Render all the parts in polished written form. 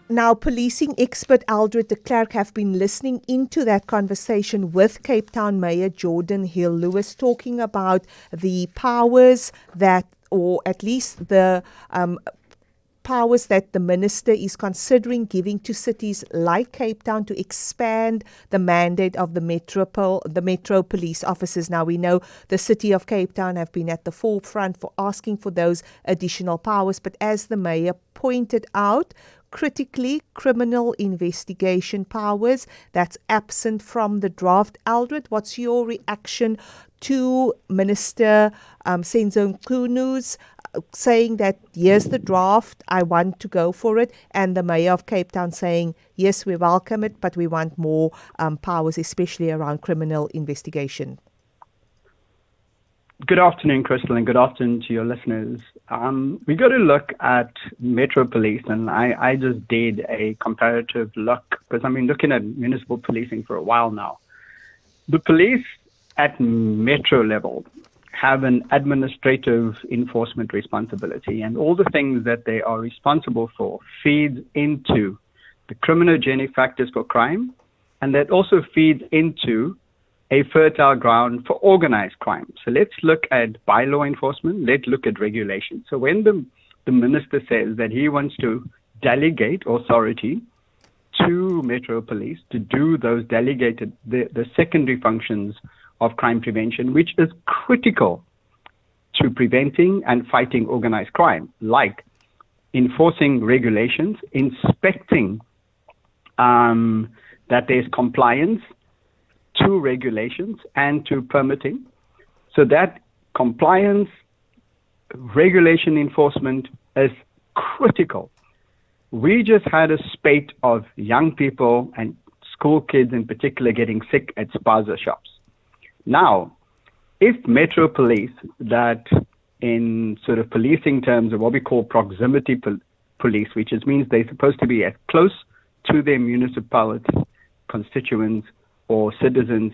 Now, policing expert Eldred De Klerk have been listening into that conversation with Cape Town Mayor Jordan Hill-Lewis, talking about the powers that, or at least the powers that the minister is considering giving to cities like Cape Town to expand the mandate of the metro police officers. Now, we know the city of Cape Town have been at the forefront for asking for those additional powers, but as the mayor pointed out, critically, criminal investigation powers, that's absent from the draft. Eldred, what's your reaction to Minister Senzo Mchunu's saying that, here's the draft, I want to go for it, and the Mayor of Cape Town saying, yes, we welcome it, but we want more powers, especially around criminal investigation? Good afternoon, Crystal, and good afternoon to your listeners. We got to look at Metro Police, and I just did a comparative look because I've been looking at municipal policing for a while now. The police at Metro level have an administrative enforcement responsibility, and all the things that they are responsible for feeds into the criminogenic factors for crime, and that also feeds into a fertile ground for organized crime. So let's look at bylaw enforcement. Let's look at regulation. So when the minister says that he wants to delegate authority to Metro Police to do those delegated, the secondary functions of crime prevention, which is critical to preventing and fighting organized crime, like enforcing regulations, inspecting that there's compliance to regulations and to permitting. So that compliance, regulation enforcement is critical. We just had a spate of young people and school kids in particular getting sick at spaza shops. Now, if Metro Police, that in sort of policing terms of what we call proximity police, which means they're supposed to be as close to their municipality constituents or citizens,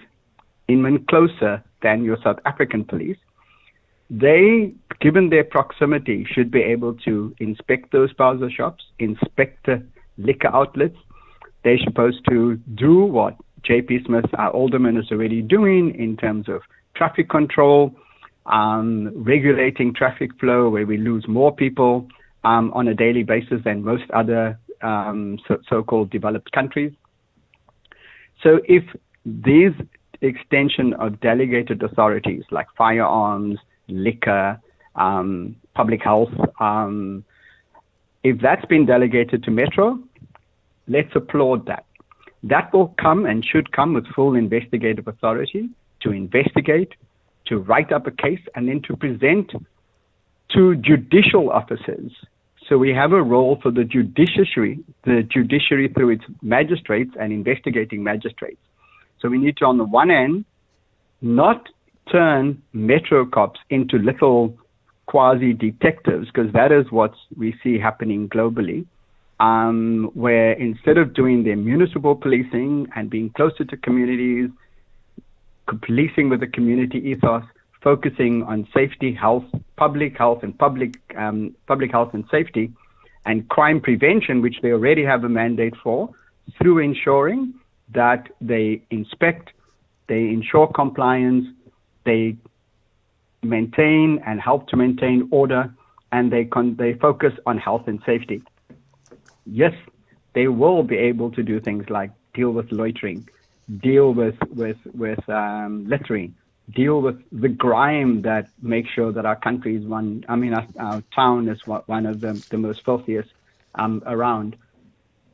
even closer than your South African police, they, given their proximity, should be able to inspect those spaza shops, inspect the liquor outlets. They're supposed to do what JP Smith, our alderman, is already doing in terms of traffic control, regulating traffic flow where we lose more people on a daily basis than most other so-called developed countries. So if these extension of delegated authorities like firearms, liquor, public health, if that's been delegated to Metro, let's applaud that. That will come and should come with full investigative authority to investigate, to write up a case, and then to present to judicial officers. So we have a role for the judiciary through its magistrates and investigating magistrates. So we need to, on the one hand, not turn Metro cops into little quasi-detectives, because that is what we see happening globally, where instead of doing their municipal policing and being closer to communities, policing with the community ethos, focusing on safety, health, public health and safety, and crime prevention, which they already have a mandate for, through ensuring that they inspect, they ensure compliance, they maintain and help to maintain order, and they focus on health and safety. Yes, they will be able to do things like deal with loitering, deal with littering, deal with the grime that makes sure that our country is our town is one of the most filthiest around.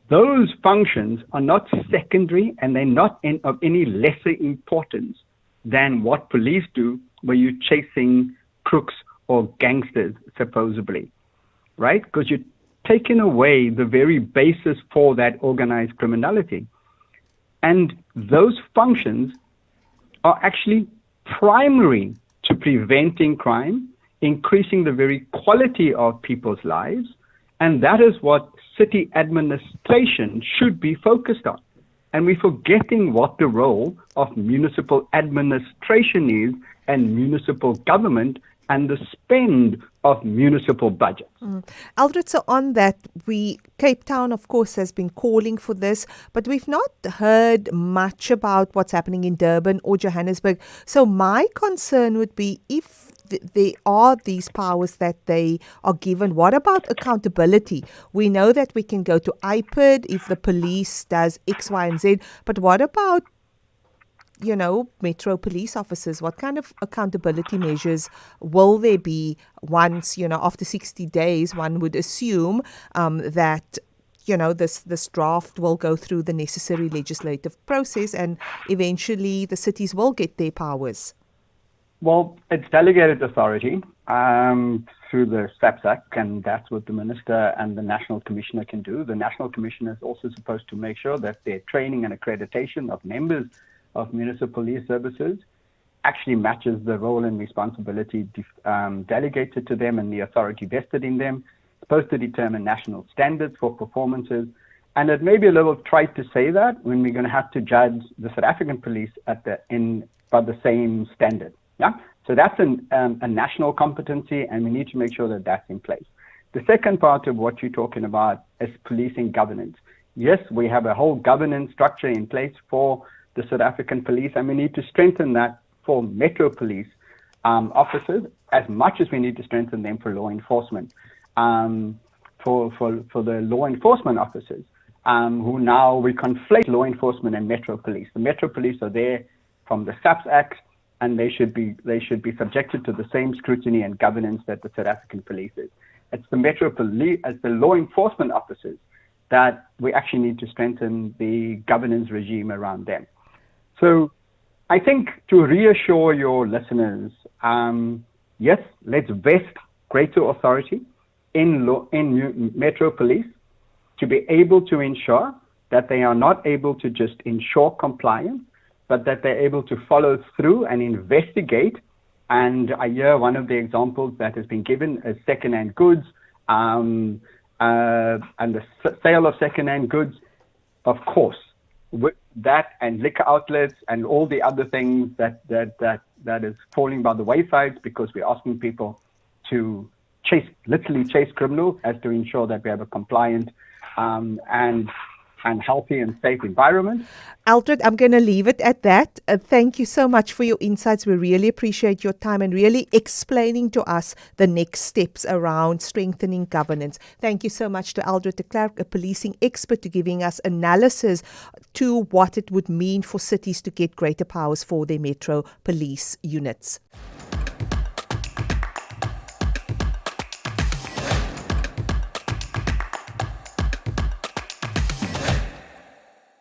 Those functions are not secondary, and they're not of any lesser importance than what police do, where you're chasing crooks or gangsters, supposedly, right? Because you're taking away the very basis for that organized criminality. And those functions are actually primary to preventing crime, increasing the very quality of people's lives, and that is what city administration should be focused on. And we're forgetting what the role of municipal administration is and municipal government and the spend of municipal budgets. Eldred, so on that, Cape Town, of course, has been calling for this, but we've not heard much about what's happening in Durban or Johannesburg. So my concern would be, if there are these powers that they are given, what about accountability? We know that we can go to IPID if the police does X, Y, and Z, but what about Metro police officers? What kind of accountability measures will there be once, after 60 days, one would assume that, this draft will go through the necessary legislative process and eventually the cities will get their powers? Well, it's delegated authority through the SAPS Act, and that's what the Minister and the National Commissioner can do. The National Commissioner is also supposed to make sure that their training and accreditation of members of municipal police services actually matches the role and responsibility delegated to them and the authority vested in them. It's supposed to determine national standards for performances. And it may be a little trite to say that when we're going to have to judge the South African police by the same standard. Yeah, so that's a national competency, and we need to make sure that that's in place. The second part of what you're talking about is policing governance. Yes, we have a whole governance structure in place for the South African police, and we need to strengthen that for Metro police officers as much as we need to strengthen them for law enforcement. For the law enforcement officers, who now we conflate law enforcement and Metro police. The Metro police are there from the SAPS Act, and they should be subjected to the same scrutiny and governance that the South African police is. It's the Metro police, as the law enforcement officers, that we actually need to strengthen the governance regime around them. So I think to reassure your listeners, yes, let's vest greater authority in Metro police to be able to ensure that they are not able to just ensure compliance, but that they're able to follow through and investigate. And I hear one of the examples that has been given is second-hand goods and the sale of second-hand goods. Of course, with that and liquor outlets and all the other things that is falling by the wayside, because we're asking people to literally chase criminals, as to ensure that we have a compliant and healthy and safe environment. Eldred, I'm going to leave it at that. Thank you so much for your insights. We really appreciate your time and really explaining to us the next steps around strengthening governance. Thank you so much to Eldred De Klerk, a policing expert, to giving us analysis to what it would mean for cities to get greater powers for their Metro police units.